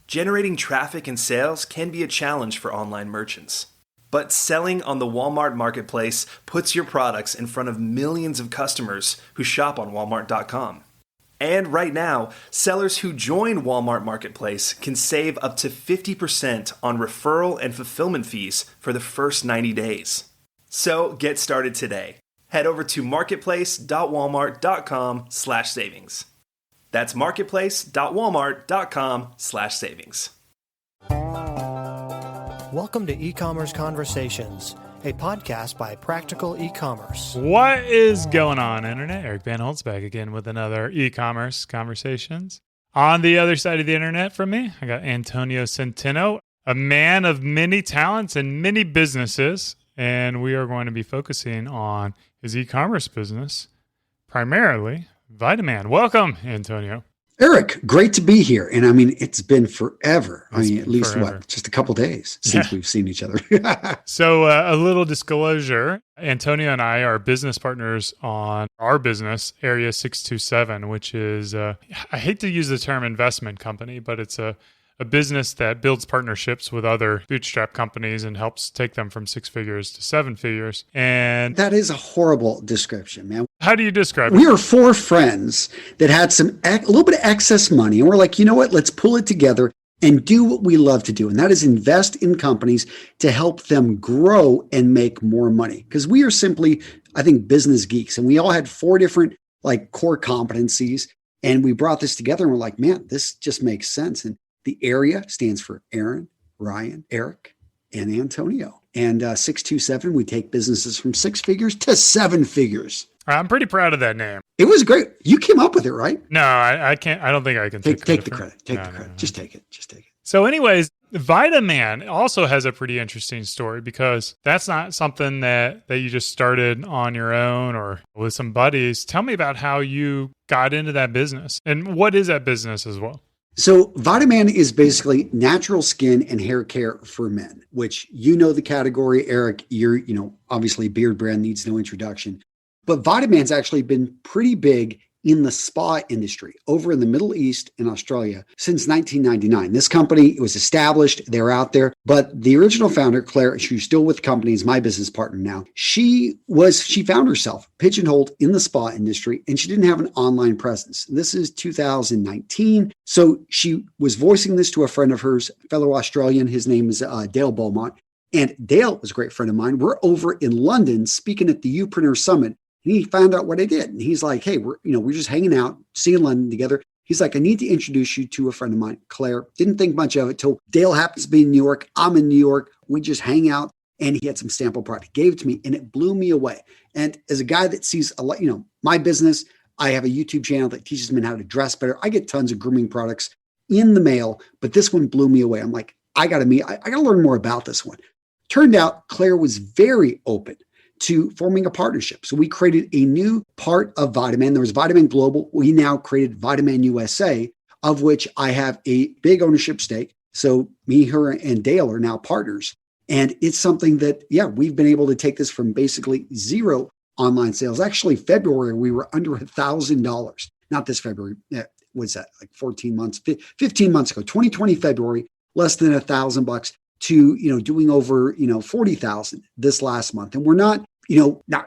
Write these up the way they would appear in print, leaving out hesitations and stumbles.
Generating traffic and sales can be a challenge for online merchants. But selling on the Walmart Marketplace puts your products in front of millions of customers who shop on Walmart.com. And right now, sellers who join Walmart Marketplace can save up to 50% on referral and fulfillment fees for the first 90 days. So get started today. Head over to marketplace.walmart.com/savings. That's marketplace.walmart.com/savings. Welcome to E-Commerce Conversations, a podcast by Practical E-Commerce. What is going on, Internet? Eric Van Holtz back again with another E-Commerce Conversations. On the other side of the Internet from me, I got Antonio Centeno, a man of many talents and many businesses, and we are going to be focusing on his e-commerce business, primarily Vitaman. Welcome, Antonio. Eric, great to be here. And I mean, it's been forever. At least forever. Just a couple days since we've seen each other. So a little disclosure, Antonio and I are business partners on our business, Area 627, which is, I hate to use the term investment company, but it's a business that builds partnerships with other bootstrap companies and helps take them from 6 figures to 7 figures. And that is a horrible description, man. How do you describe it? We are 4 friends that had a little bit of excess money. And we're like, you know what? Let's pull it together and do what we love to do. And that is invest in companies to help them grow and make more money. Because we are simply, I think, business geeks. And we all had 4 different core competencies. And we brought this together and we're like, man, this just makes sense. And the area stands for Aaron, Ryan, Eric, and Antonio. And 627, we take businesses from 6 figures to 7 figures. I'm pretty proud of that name. It was great. You came up with it, right? No, I can't. I don't think I can take the credit. Take the credit. No. Just take it. So anyways, Vitaman also has a pretty interesting story because that's not something that you just started on your own or with some buddies. Tell me about how you got into that business and what is that business as well? So Vitaman is basically natural skin and hair care for men, which you know the category, Eric. You're, obviously Beard Brand needs no introduction. But Vitaman's actually been pretty big in the spa industry over in the Middle East and Australia since 1999. This company, it was established, they're out there, but the original founder, Claire, she's still with the company, is my business partner now. She found herself pigeonholed in the spa industry and she didn't have an online presence. This is 2019. So she was voicing this to a friend of hers, fellow Australian. His name is Dale Beaumont. And Dale was a great friend of mine. We're over in London speaking at the Upreneur Summit. And he found out what I did. And he's like, hey, we're just hanging out, seeing London together. He's like, I need to introduce you to a friend of mine, Claire. Didn't think much of it till Dale happens to be in New York. I'm in New York. We just hang out. And he had some sample product. He gave it to me and it blew me away. And as a guy that sees a lot, my business, I have a YouTube channel that teaches men how to dress better. I get tons of grooming products in the mail, but this one blew me away. I'm like, I got to learn more about this one. Turned out Claire was very open to forming a partnership. So we created a new part of Vitaman. There was Vitaman Global. We now created Vitaman USA, of which I have a big ownership stake. So me, her, and Dale are now partners. And it's something that, we've been able to take this from basically 0 online sales. Actually, February, we were under $1,000. Not this February. What's that? Like 15 months ago, 2020 February, less than $1,000 to, doing over, 40,000 this last month. And we're not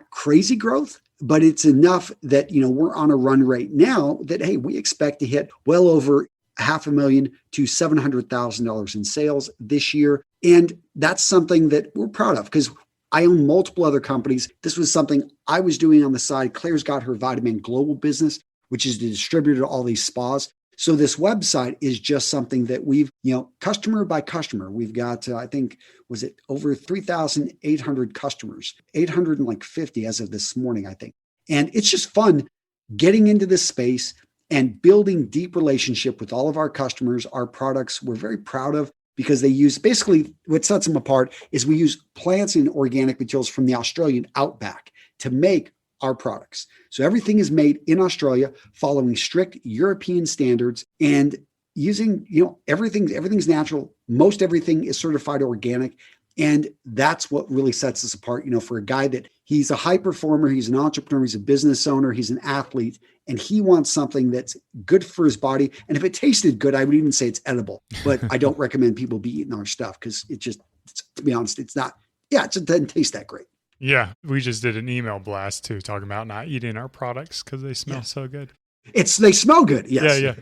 crazy growth, but it's enough that, we're on a run rate now that, hey, we expect to hit well over $500,000 to $700,000 in sales this year. And that's something that we're proud of because I own multiple other companies. This was something I was doing on the side. Claire's got her Vitaman Global business, which is the distributor to all these spas. So this website is just something that we've, customer by customer, we've got, I think, was it over 3,800 customers, 850 as of this morning, I think. And it's just fun getting into this space and building deep relationship with all of our customers. Our products we're very proud of because they use, basically what sets them apart is we use plants and organic materials from the Australian outback to make our products. So everything is made in Australia, following strict European standards and using, everything's natural. Most everything is certified organic. And that's what really sets us apart, for a guy that he's a high performer, he's an entrepreneur, he's a business owner, he's an athlete, and he wants something that's good for his body. And if it tasted good, I would even say it's edible, but I don't recommend people be eating our stuff because to be honest, it doesn't taste that great. Yeah. We just did an email blast too, talking about not eating our products because they smell so good. They smell good. Yes. Yeah.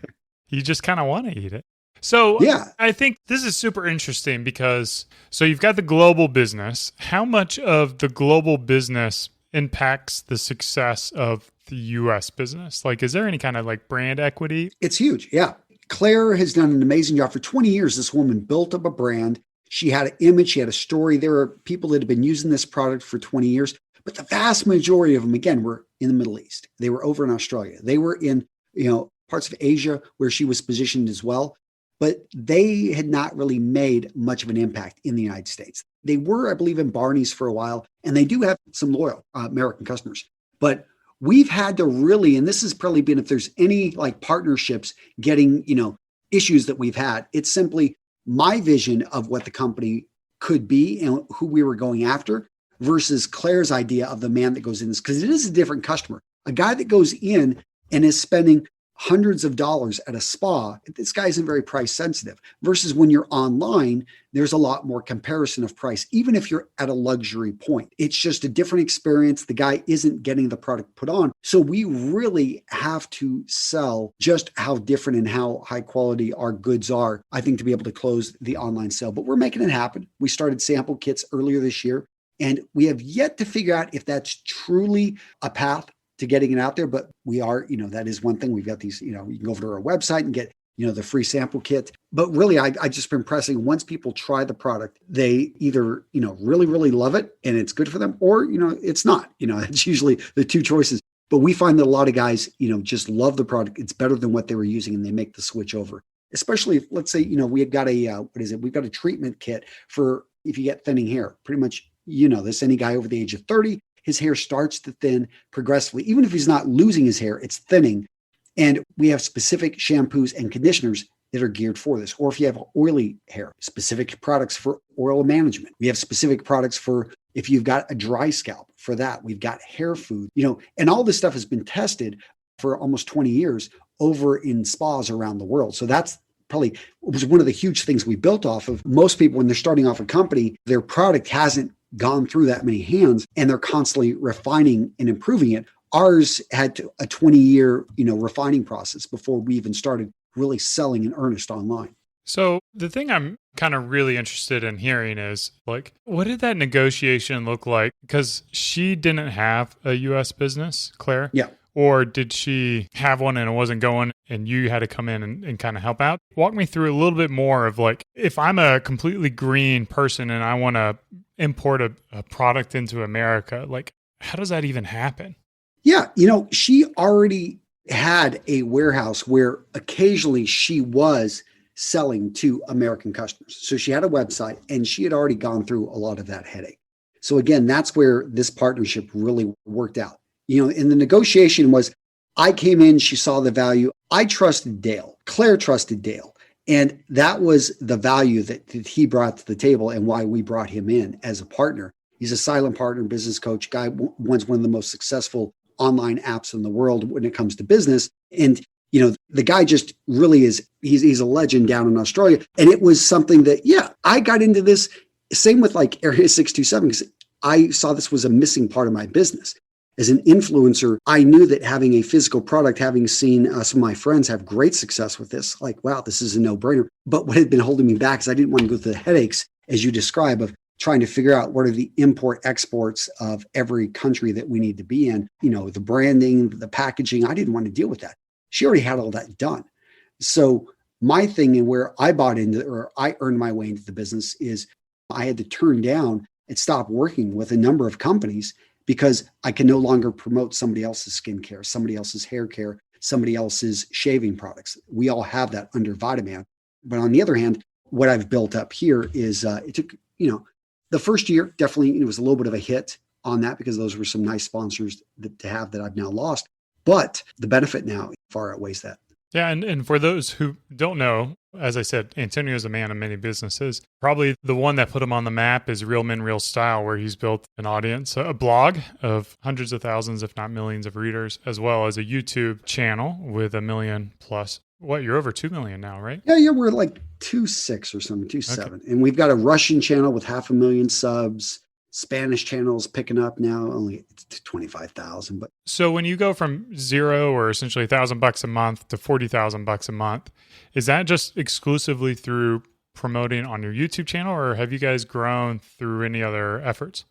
You just kind of want to eat it. So yeah, I think this is super interesting because, so you've got the global business. How much of the global business impacts the success of the U.S. business? Like, is there any kind of like brand equity? It's huge. Yeah. Claire has done an amazing job. For 20 years, this woman built up a brand. She had an image. She had a story. There are people that have been using this product for 20 years, but the vast majority of them, again, were in the Middle East. They were over in Australia. They were in, parts of Asia where she was positioned as well. But they had not really made much of an impact in the United States. They were, I believe, in Barney's for a while, and they do have some loyal American customers. But we've had to really, and this has probably been, if there's any like partnerships getting, issues that we've had, it's simply my vision of what the company could be and who we were going after versus Claire's idea of the man that goes in this, because it is a different customer. A guy that goes in and is spending hundreds of dollars at a spa, this guy isn't very price sensitive, versus when you're online, there's a lot more comparison of price, even if you're at a luxury point. It's just a different experience. The guy isn't getting the product put on. So we really have to sell just how different and how high quality our goods are, I think, to be able to close the online sale. But we're making it happen. We started sample kits earlier this year, and we have yet to figure out if that's truly a path to getting it out there. But we are, that is one thing. We've got these, you can go over to our website and get, the free sample kit. But really, I just been pressing, once people try the product, they either, really, really love it and it's good for them, or, it's not, it's usually the two choices. But we find that a lot of guys, just love the product. It's better than what they were using, and they make the switch over. Especially if, let's say, we had got we've got a treatment kit for if you get thinning hair. Pretty much, this, any guy over the age of 30, his hair starts to thin progressively. Even if he's not losing his hair, it's thinning. And we have specific shampoos and conditioners that are geared for this. Or if you have oily hair, specific products for oil management. We have specific products for if you've got a dry scalp. For that, we've got hair food, and all this stuff has been tested for almost 20 years over in spas around the world. So that's probably was one of the huge things we built off of. Most people, when they're starting off a company, their product hasn't gone through that many hands, and they're constantly refining and improving it. Ours had a 20-year, refining process before we even started really selling in earnest online. So the thing I'm kind of really interested in hearing is, like, what did that negotiation look like? Because she didn't have a U.S. business, Claire. Yeah. Or did she have one and it wasn't going and you had to come in and kind of help out? Walk me through a little bit more of, like, if I'm a completely green person and I want to import a product into America, like, how does that even happen? Yeah. She already had a warehouse where occasionally she was selling to American customers. So she had a website and she had already gone through a lot of that headache. So again, that's where this partnership really worked out. In the negotiation was, I came in, she saw the value. I trusted Dale. Claire trusted Dale. And that was the value that he brought to the table and why we brought him in as a partner. He's a silent partner, business coach, guy, runs one of the most successful online apps in the world when it comes to business. And, the guy just really is, he's a legend down in Australia. And it was something that, I got into this, same with like Area 627, because I saw this was a missing part of my business. As an influencer, I knew that having a physical product, having seen some of my friends have great success with this, like, wow, this is a no-brainer. But what had been holding me back is I didn't want to go through the headaches, as you describe, of trying to figure out what are the import exports of every country that we need to be in, the branding, the packaging. I didn't want to deal with that. She already had all that done. So my thing, and where I bought into, or I earned my way into the business, is I had to turn down and stop working with a number of companies because I can no longer promote somebody else's skincare, somebody else's hair care, somebody else's shaving products. We all have that under Vitaman. But on the other hand, what I've built up here is it took, the first year, definitely, it was a little bit of a hit on that because those were some nice sponsors to have that I've now lost. But the benefit now far outweighs that. Yeah. And for those who don't know, As I said, Antonio is a man of many businesses. Probably the one that put him on the map is Real Men, Real Style, where he's built an audience, a blog of hundreds of thousands, if not millions of readers, as well as a YouTube channel with 1 million plus. What, you're over 2 million now, right? Yeah, we're like 2.6 or something, 2.7. Okay. And we've got a Russian channel with 500,000 subs. Spanish channels picking up now, only 25,000. But so when you go from zero or essentially $1,000 a month to $40,000 a month, is that just exclusively through promoting on your YouTube channel, or have you guys grown through any other efforts?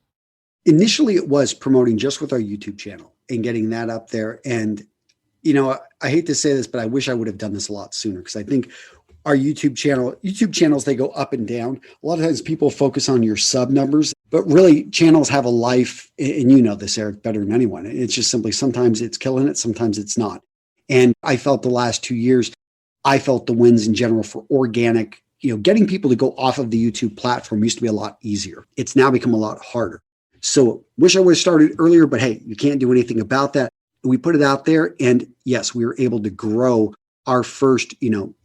Initially, it was promoting just with our YouTube channel and getting that up there. And, I hate to say this, but I wish I would have done this a lot sooner, because I think our YouTube channels, they go up and down. A lot of times people focus on your sub numbers, but really channels have a life. And you know this, Eric, better than anyone. It's just simply sometimes it's killing it, sometimes it's not. And I felt the last 2 years, I felt the wins in general for organic, getting people to go off of the YouTube platform used to be a lot easier. It's now become a lot harder. So wish I would have started earlier, but hey, you can't do anything about that. We put it out there, and yes, we were able to grow our first,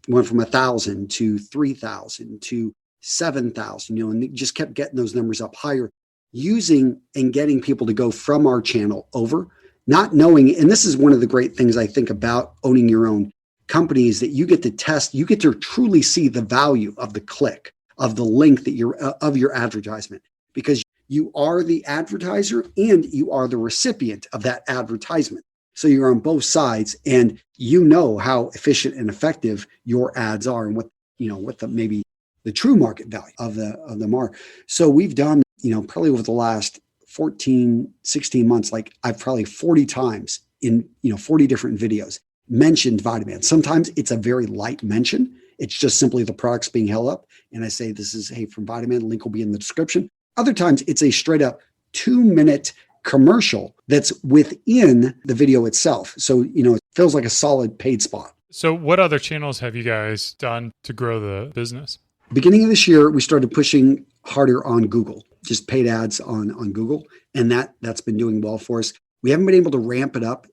went from 1,000 to 3,000 to 7,000, and just kept getting those numbers up higher, using and getting people to go from our channel over, not knowing. And this is one of the great things I think about owning your own company, is that you get to test, you get to truly see the value of the click, of the link that of your advertisement, because you are the advertiser and you are the recipient of that advertisement. So you're on both sides, and you know how efficient and effective your ads are, and what the maybe the true market value of them are. So we've done, probably over the last 14, 16 months, like I've probably 40 times in, 40 different videos mentioned Vitaman. Sometimes it's a very light mention. It's just simply the products being held up. And I say, this is, hey, from Vitaman, link will be in the description. Other times it's a straight up 2-minute commercial that's within the video itself. So, it feels like a solid paid spot. So what other channels have you guys done to grow the business? Beginning of this year, we started pushing harder on Google, just paid ads on Google. And that's been doing well for us. We haven't been able to ramp it up,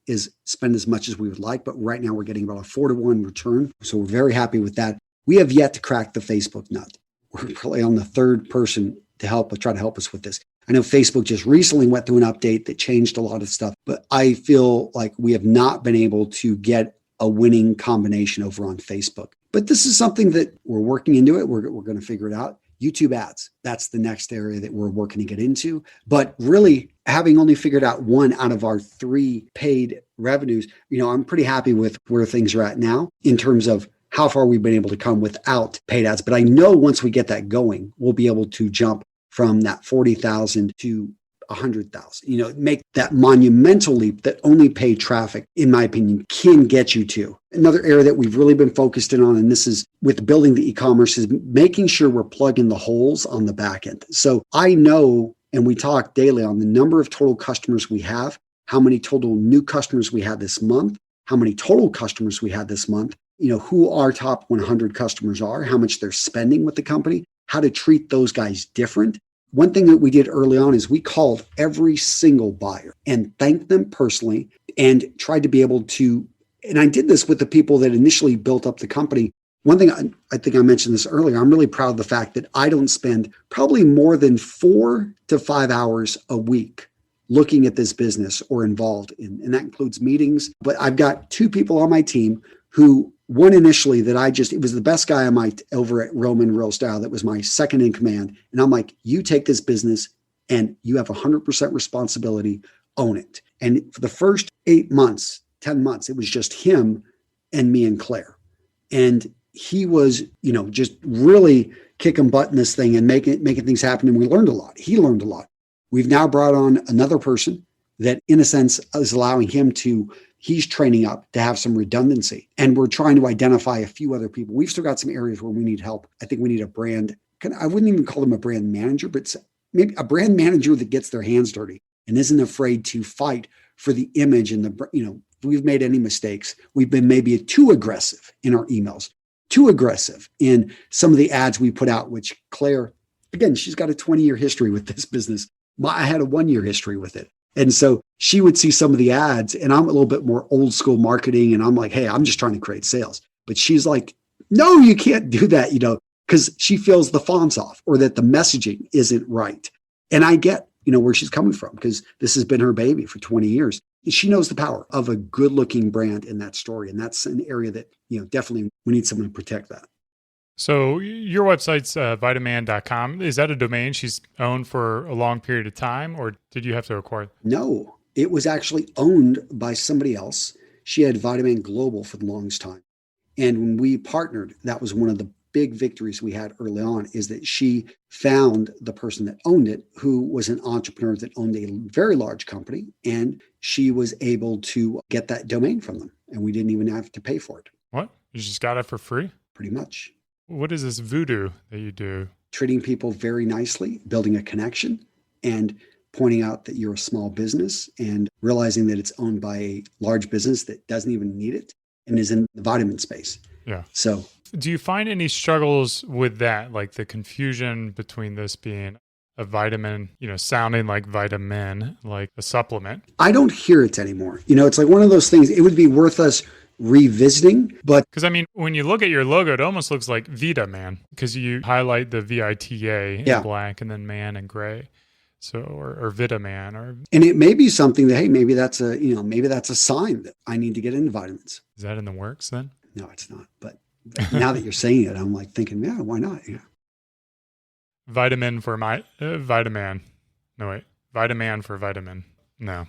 spend as much as we would like, but right now we're getting about a 4-to-1 return. So we're very happy with that. We have yet to crack the Facebook nut. We're probably on the third person to try to help us with this. I know Facebook just recently went through an update that changed a lot of stuff, but I feel like we have not been able to get a winning combination over on Facebook. But this is something that we're working into it. We're going to figure it out. YouTube ads, that's the next area that we're working to get into. But really, having only figured out 1 out of our 3 paid revenues, I'm pretty happy with where things are at now in terms of how far we've been able to come without paid ads. But I know once we get that going, we'll be able to jump from that 40,000 to 100,000, make that monumental leap that only paid traffic, in my opinion, can get you to. Another area that we've really been focused in on, and this is with building the e-commerce, is making sure we're plugging the holes on the back end. So I know, and we talk daily on the number of total customers we have, how many total new customers we had this month, how many total customers we had this month, who our top 100 customers are, how much they're spending with the company, how to treat those guys different. One thing that we did early on is we called every single buyer and thanked them personally, and tried to be able to, and I did this with the people that initially built up the company. One thing, I think I mentioned this earlier, I'm really proud of the fact that I don't spend probably more than 4 to 5 hours a week looking at this business or involved in, and that includes meetings. But I've got 2 people on my team who, one initially that it was the best guy over at Real Men, Real Style, that was my second in command. And I'm like, you take this business and you have 100% responsibility, own it. And for the first 8 months, 10 months, it was just him and me and Claire. And he was, just really kicking butt in this thing and making things happen. And we learned a lot. He learned a lot. We've now brought on another person that, in a sense, is allowing him to, he's training up to have some redundancy. And we're trying to identify a few other people. We've still got some areas where we need help. I think we need a brand, I wouldn't even call him a brand manager, but maybe a brand manager that gets their hands dirty and isn't afraid to fight for the image. And if we've made any mistakes, we've been maybe too aggressive in our emails, too aggressive in some of the ads we put out, which Claire, again, she's got a 20-year history with this business. I had a 1-year history with it. And so she would see some of the ads, and I'm a little bit more old school marketing. And I'm like, hey, I'm just trying to create sales. But she's like, no, you can't do that, because she feels the font's off or that the messaging isn't right. And I get, where she's coming from, because this has been her baby for 20 years. She knows the power of a good looking brand in that story. And that's an area that, definitely we need someone to protect that. So your website's vitaman.com. Is that a domain she's owned for a long period of time, or did you have to acquire it? No, it was actually owned by somebody else. She had Vitaman Global for the longest time. And when we partnered, that was one of the big victories we had early on, is that she found the person that owned it, who was an entrepreneur that owned a very large company. And she was able to get that domain from them. And we didn't even have to pay for it. What? You just got it for free? Pretty much. What is this voodoo that you do? Treating people very nicely, building a connection, and pointing out that you're a small business and realizing that it's owned by a large business that doesn't even need it and is in the vitamin space. Yeah. So do you find any struggles with that, like the confusion between this being a vitamin, sounding like vitamin, like a supplement? I don't hear it anymore. It's like one of those things, it would be worth us revisiting, but because when you look at your logo, it almost looks like Vita Man, because you highlight the VITA in black and then man in gray. So, or Vita Man, and it may be something that, hey, maybe that's a sign that I need to get into vitamins. Is that in the works then? No, it's not. But now that you're saying it, I'm like thinking, yeah, why not? Yeah. Vitamin for my Vitaman. No, wait. Vitaman for vitamin. No.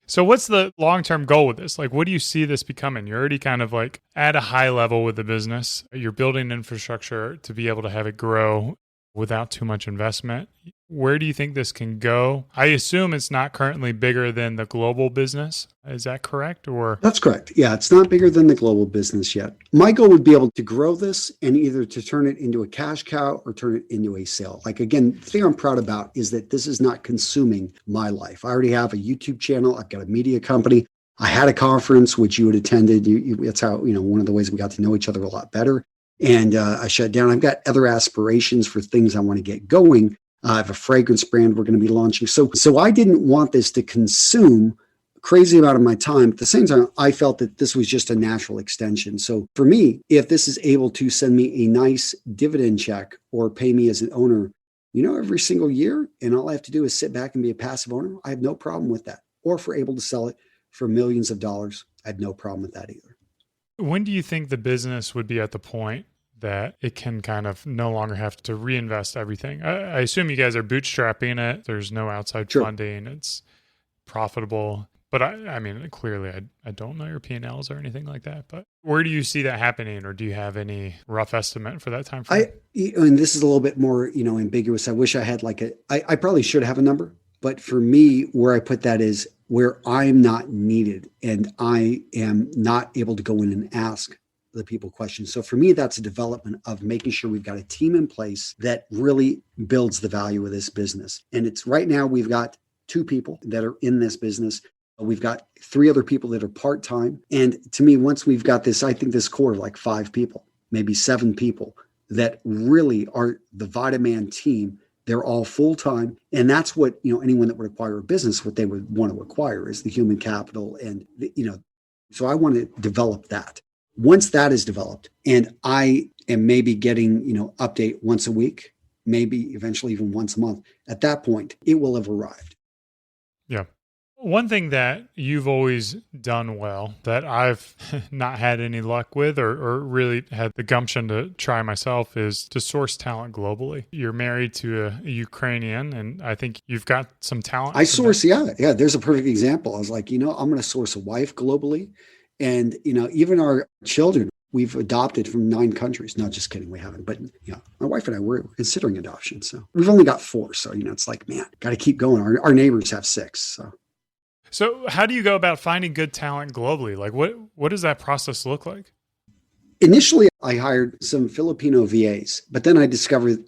So what's the long-term goal with this? Like, what do you see this becoming? You're already kind of like at a high level with the business. You're building infrastructure to be able to have it grow without too much investment. Where do you think this can go? I assume it's not currently bigger than the global business. Is that correct? Or that's correct. Yeah, it's not bigger than the global business yet. My goal would be able to grow this and either to turn it into a cash cow or turn it into a sale. Like, again, the thing I'm proud about is that this is not consuming my life. I already have a YouTube channel. I've got a media company. I had a conference, which you had attended. That's how, one of the ways we got to know each other a lot better. And I shut down. I've got other aspirations for things I want to get going. I have a fragrance brand we're going to be launching. So I didn't want this to consume a crazy amount of my time. At the same time, I felt that this was just a natural extension. So for me, if this is able to send me a nice dividend check or pay me as an owner, every single year, and all I have to do is sit back and be a passive owner, I have no problem with that. Or if we're able to sell it for millions of dollars, I have no problem with that either. When do you think the business would be at the point that it can kind of no longer have to reinvest everything? I assume you guys are bootstrapping it. There's no outside funding. It's profitable. But I mean, clearly I don't know your P&Ls or anything like that. But where do you see that happening? Or do you have any rough estimate for that time frame? And this is a little bit more, ambiguous. I wish I had I probably should have a number. But for me, where I put that is where I'm not needed and I am not able to go in and ask the people questions. So for me, that's a development of making sure we've got a team in place that really builds the value of this business. And it's right now we've got 2 people that are in this business. We've got 3 other people that are part-time. And to me, once we've got this, I think this core of like 5 people, maybe 7 people that really are the Vitaman team. They're all full-time. And that's what, anyone that would acquire a business, what they would want to acquire is the human capital. And, so I want to develop that. Once that is developed and I am maybe getting, update once a week, maybe eventually even once a month, at that point, it will have arrived. Yeah. One thing that you've always done well that I've not had any luck with or really had the gumption to try myself is to source talent globally. You're married to a Ukrainian, and I think you've got some talent. I source, yeah. There's a perfect example. I was like, I'm going to source a wife globally. And, even our children, we've adopted from 9 countries. No, just kidding. We haven't. But, my wife and I were considering adoption. So we've only got 4. So, it's like, man, got to keep going. Our neighbors have 6. So how do you go about finding good talent globally? Like what does that process look like? Initially, I hired some Filipino VAs, but then I discovered,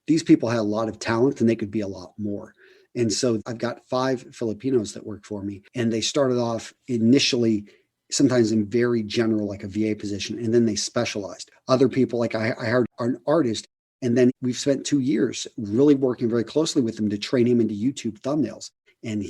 these people had a lot of talent and they could be a lot more. And so I've got 5 Filipinos that work for me, and they started off initially sometimes in very general, like a VA position, and then they specialized. Other people, like I hired an artist, and then we've spent 2 years really working very closely with them to train him into YouTube thumbnails. And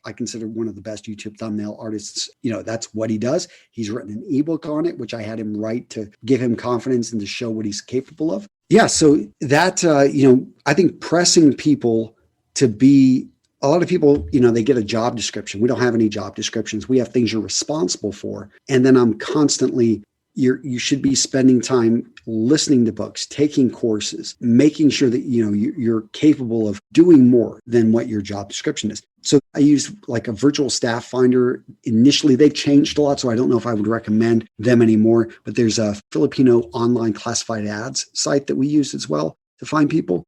I consider one of the best YouTube thumbnail artists. That's what he does. He's written an ebook on it, which I had him write to give him confidence and to show what he's capable of. Yeah. So that, I think pressing people to be, a lot of people, they get a job description. We don't have any job descriptions. We have things you're responsible for. And then I'm constantly, you should be spending time listening to books, taking courses, making sure that, you're capable of doing more than what your job description is. So I use like a virtual staff finder. Initially, they've changed a lot, so I don't know if I would recommend them anymore, but there's a Filipino online classified ads site that we use as well to find people.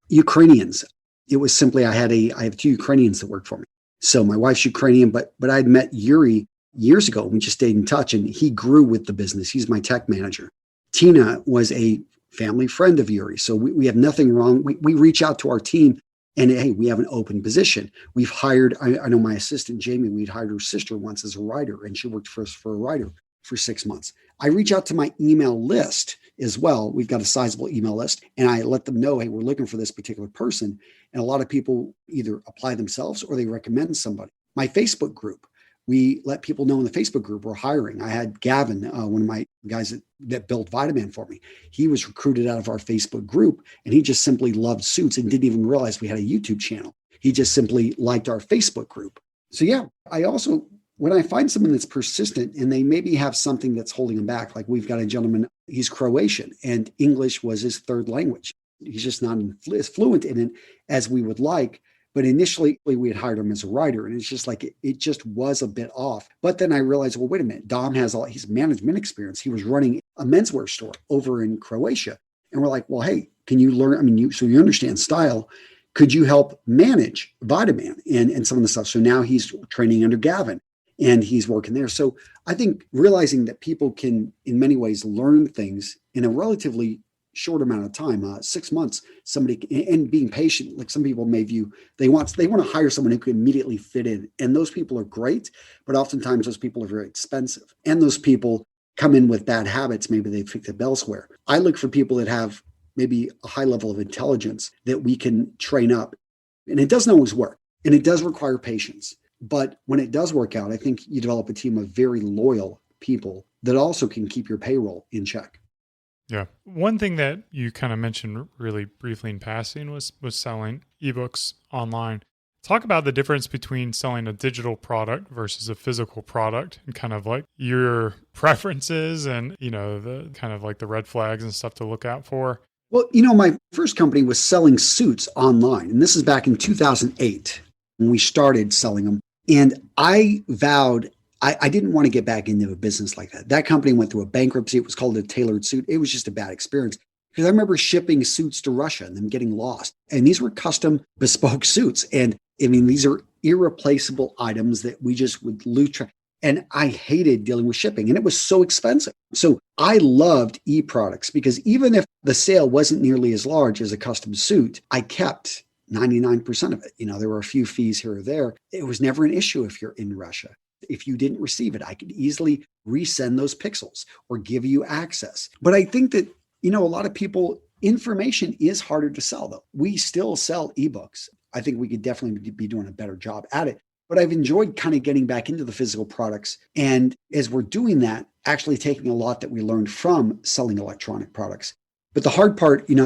Ukrainians. It was simply, I have 2 Ukrainians that work for me. So my wife's Ukrainian, but I'd met Yuri years ago. We just stayed in touch and he grew with the business. He's my tech manager. Tina was a family friend of Yuri. So we have nothing wrong. We reach out to our team and, hey, we have an open position. We've hired, I know my assistant, Jamie, we'd hired her sister once as a writer and she worked for us for a writer for 6 months. I reach out to my email list as well. We've got a sizable email list and I let them know, hey, we're looking for this particular person. And a lot of people either apply themselves or they recommend somebody. My Facebook group, we let people know in the Facebook group we're hiring. I had Gavin, one of my guys that built Vitaman for me. He was recruited out of our Facebook group and he just simply loved suits and didn't even realize we had a YouTube channel. He just simply liked our Facebook group. So yeah, I also, when I find someone that's persistent and they maybe have something that's holding them back, like we've got a gentleman, he's Croatian and English was his 3rd language. He's just not as fluent in it as we would like. But initially we had hired him as a writer and it's just like, it just was a bit off. But then I realized, well, wait a minute, Dom has all his management experience. He was running a menswear store over in Croatia. And we're like, well, hey, can you learn? So you understand style. Could you help manage Vitaman and some of the stuff? So now he's training under Gavin and he's working there. So I think realizing that people can in many ways learn things in a relatively short amount of time, 6 months, and being patient. Like some people may view, they want to hire someone who can immediately fit in. And those people are great, but oftentimes those people are very expensive. And those people come in with bad habits. Maybe they picked up elsewhere. I look for people that have maybe a high level of intelligence that we can train up. And it doesn't always work. And it does require patience. But when it does work out, I think you develop a team of very loyal people that also can keep your payroll in check. Yeah. One thing that you kind of mentioned really briefly in passing was selling ebooks online. Talk about the difference between selling a digital product versus a physical product and kind of like your preferences and, the kind of like the red flags and stuff to look out for. Well, my first company was selling suits online. And this is back in 2008 when we started selling them. And I vowed I didn't want to get back into a business like that. That company went through a bankruptcy. It was called a tailored suit. It was just a bad experience because I remember shipping suits to Russia and them getting lost. And these were custom bespoke suits. And these are irreplaceable items that we just would lose track. And I hated dealing with shipping and it was so expensive. So I loved e-products because even if the sale wasn't nearly as large as a custom suit, I kept 99% of it. There were a few fees here or there. It was never an issue if you're in Russia. If you didn't receive it, I could easily resend those pixels or give you access. But I think that, a lot of people, information is harder to sell though. We still sell ebooks. I think we could definitely be doing a better job at it. But I've enjoyed kind of getting back into the physical products. And as we're doing that, actually taking a lot that we learned from selling electronic products. But the hard part, and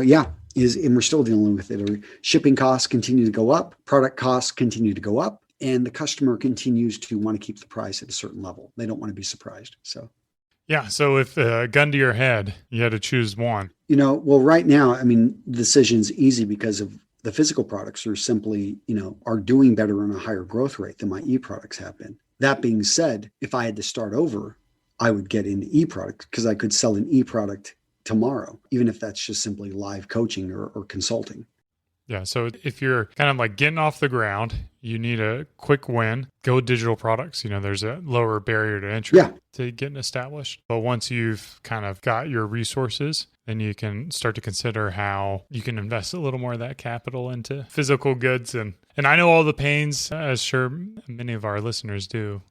we're still dealing with it, or shipping costs continue to go up, product costs continue to go up. And the customer continues to want to keep the price at a certain level. They don't want to be surprised. So, yeah. So if gun to your head, you had to choose one. Well, right now, the decision's easy because of the physical products are simply, are doing better on a higher growth rate than my e-products have been. That being said, if I had to start over, I would get into e-products because I could sell an e-product tomorrow, even if that's just simply live coaching or consulting. Yeah. So if you're kind of like getting off the ground, you need a quick win, go digital products. There's a lower barrier to entry to getting established. But once you've kind of got your resources, then you can start to consider how you can invest a little more of that capital into physical goods. And I know all the pains, as sure many of our listeners do,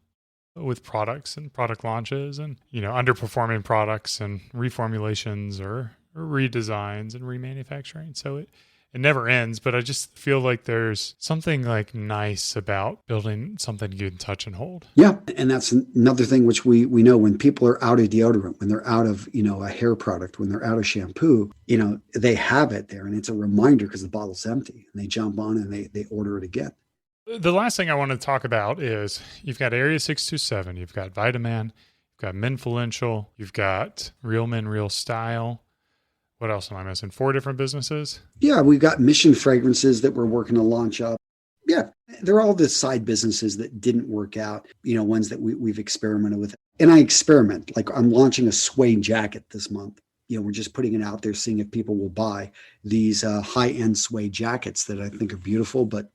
with products and product launches and, underperforming products and reformulations or redesigns and remanufacturing. So it never ends, but I just feel like there's something like nice about building something you can touch and hold. Yeah. And that's another thing which we know when people are out of deodorant, when they're out of, a hair product, when they're out of shampoo, they have it there and it's a reminder because the bottle's empty and they jump on and they order it again. The last thing I want to talk about is you've got Area 627, you've got Vitaman, you've got Menfluential, you've got Real Men, Real Style. What else am I missing? 4 different businesses? Yeah, we've got Mission Fragrances that we're working to launch up. Yeah, they're all the side businesses that didn't work out, ones that we've experimented with. And I experiment, like I'm launching a suede jacket this month. We're just putting it out there, seeing if people will buy these high-end suede jackets that I think are beautiful, but,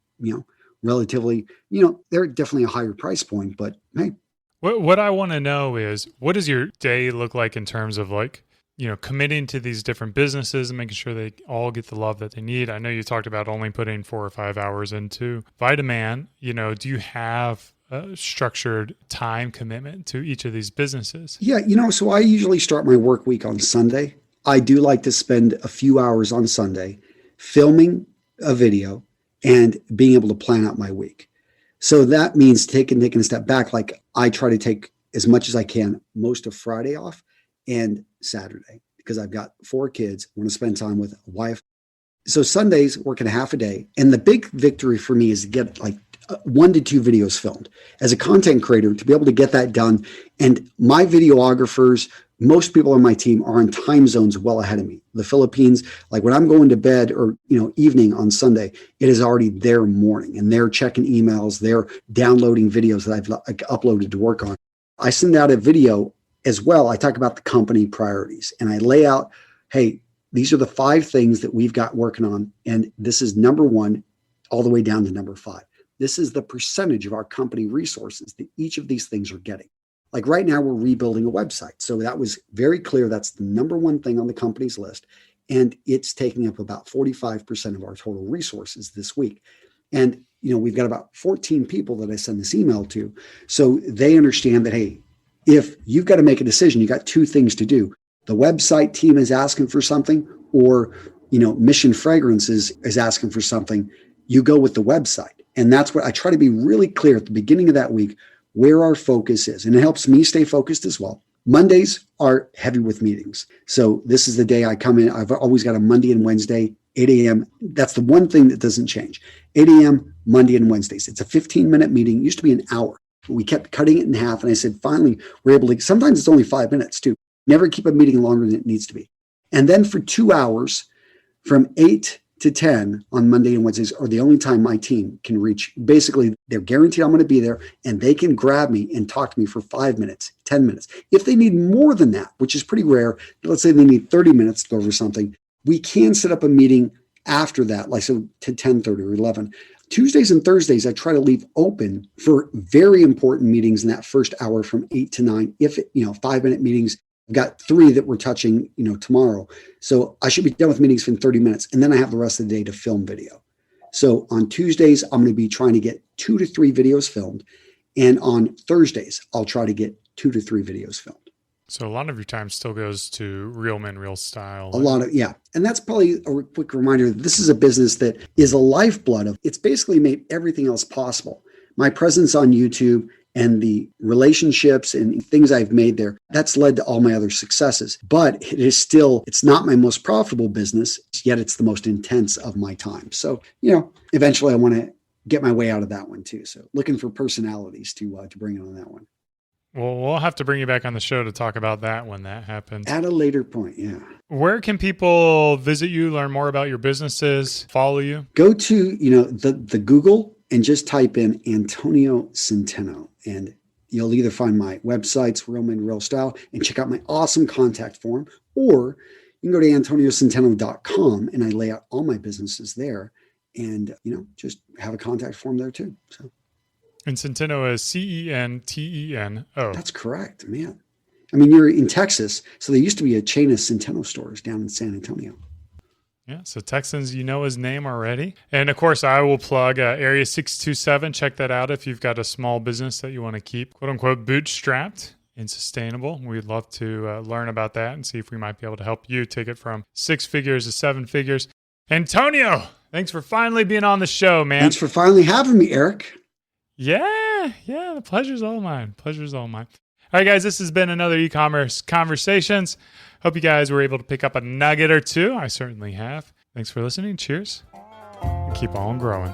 relatively, they're definitely a higher price point, but hey. What I want to know is, what does your day look like in terms of committing to these different businesses and making sure they all get the love that they need? I know you talked about only putting 4 or 5 hours into Vitaman. Do you have a structured time commitment to each of these businesses? Yeah, so I usually start my work week on Sunday. I do like to spend a few hours on Sunday filming a video and being able to plan out my week. So that means taking a step back. Like I try to take as much as I can most of Friday off and Saturday because I've got 4 kids. I want to spend time with a wife. So Sundays working a half a day. And the big victory for me is to get like 1 to 2 videos filmed. As a content creator, to be able to get that done. And my videographers, most people on my team are on time zones well ahead of me. The Philippines, like when I'm going to bed or, evening on Sunday, it is already their morning and they're checking emails. They're downloading videos that I've uploaded to work on. I send out a video as well. I talk about the company priorities and I lay out, hey, these are the 5 things that we've got working on. And this is number 1 all the way down to number 5. This is the percentage of our company resources that each of these things are getting. Like right now, we're rebuilding a website. So that was very clear. That's the number 1 thing on the company's list. And it's taking up about 45% of our total resources this week. And, we've got about 14 people that I send this email to. So they understand that, hey, if you've got to make a decision, you got 2 things to do. The website team is asking for something or, Mission Fragrances is asking for something. You go with the website. And that's what I try to be really clear at the beginning of that week where our focus is. And it helps me stay focused as well. Mondays are heavy with meetings. So this is the day I come in. I've always got a Monday and Wednesday, 8 a.m. That's the one thing that doesn't change. 8 a.m., Monday and Wednesdays. It's a 15-minute meeting. It used to be an hour. We kept cutting it in half. And I said, finally, we're able to, sometimes it's only 5 minutes too. Never keep a meeting longer than it needs to be. And then for 2 hours from 8 to 10 on Monday and Wednesdays are the only time my team can reach. Basically, they're guaranteed I'm going to be there and they can grab me and talk to me for 5 minutes, 10 minutes. If they need more than that, which is pretty rare, let's say they need 30 minutes to go over something, we can set up a meeting after that, like so to 10:30 or 11. Tuesdays and Thursdays, I try to leave open for very important meetings in that first hour from 8 to 9. If, 5-minute meetings, I've got 3 that we're touching, tomorrow. So I should be done with meetings in 30 minutes. And then I have the rest of the day to film video. So on Tuesdays, I'm going to be trying to get 2 to 3 videos filmed. And on Thursdays, I'll try to get 2 to 3 videos filmed. So a lot of your time still goes to Real Men, Real Style. A lot of, yeah. And that's probably a quick reminder. This is a business that is a lifeblood of, it's basically made everything else possible. My presence on YouTube and the relationships and things I've made there, that's led to all my other successes. But it is still, it's not my most profitable business, yet it's the most intense of my time. So, eventually I want to get my way out of that one too. So looking for personalities to bring on that one. Well, we'll have to bring you back on the show to talk about that when that happens. At a later point, yeah. Where can people visit you, learn more about your businesses, follow you? Go to, the Google and just type in Antonio Centeno. And you'll either find my websites, Real Men, Real Style, and check out my awesome contact form, or you can go to antoniocenteno.com and I lay out all my businesses there and, just have a contact form there too. So. And Centeno is Centeno. That's correct, man. I mean, you're in Texas, so there used to be a chain of Centeno stores down in San Antonio. Yeah, so Texans, his name already. And of course, I will plug Area 627. Check that out if you've got a small business that you want to keep, quote unquote, bootstrapped and sustainable. We'd love to learn about that and see if we might be able to help you take it from 6 figures to 7 figures. Antonio, thanks for finally being on the show, man. Thanks for finally having me, Eric. Yeah, the pleasure's all mine. All right, guys, this has been another e-commerce Conversations. Hope you guys were able to pick up a nugget or two. I certainly have. Thanks for listening. Cheers. And keep on growing.